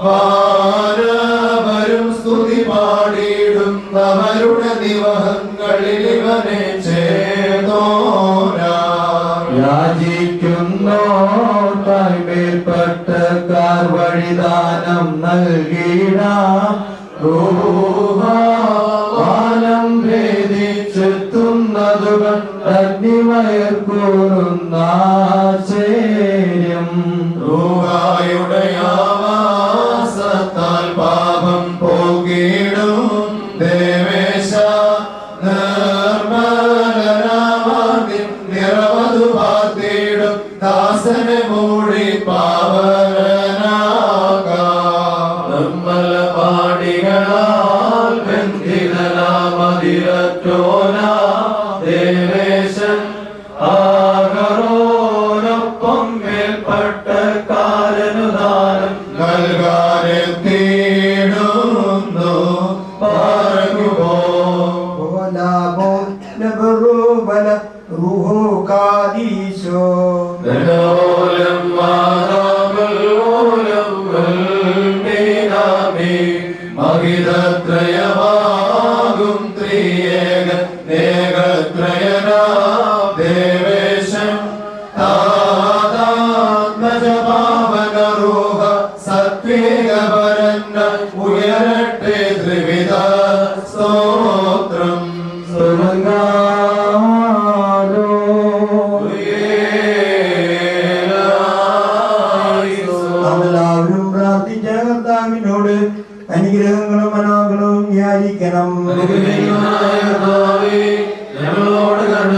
വാനവരും സ്തുതി പാടിയിടുന്നവരുടെ ദിവഹങ്ങളിൽ ഇവനെ ചേതോരാ യാചിക്കുന്നോ തായ്മേൽപ്പെട്ടക്കാർ വഴിദാനം നൽകിടാം വാനം ഭേദിച്ചെത്തുന്നതു കണ്ടഗ്നിമയർക്കൂറുന്ന ആശ്ചര്യം റൂഹായുടെ ആവാസത്താൽ പാപം പോകിടും ദേവേശ നിർമ്മലനാമാദ്യം നിറവതു പാർത്തിടും ദാസനെ മൂടി പാവനാകാം നിർമ്മല പാടികളാൽ ബന്ധിതനാമതിരറ്റോന ദേവേശൻ ആകറോനൊപ്പം മേൽപ്പെട്ട കാലനുദാനം നൽകാനെത്തിയിടുന്നു പറയുമോ മഹിതത്രയമാകും ത്രിയേക ഏകത്രയനാം ദേവേശം താതാത്മജപാവനരൂഹ സത്വേകപരന്ന ഉയരട്ടെ ത്രിവിധ സ്തോത്രം എല്ലാവരും പ്രാർത്ഥിച്ച കർത്താവിനോട് അനുഗ്രഹങ്ങളും അനാഗ്രഹവും യാചിക്കണം. ഞങ്ങളോട് കരുണ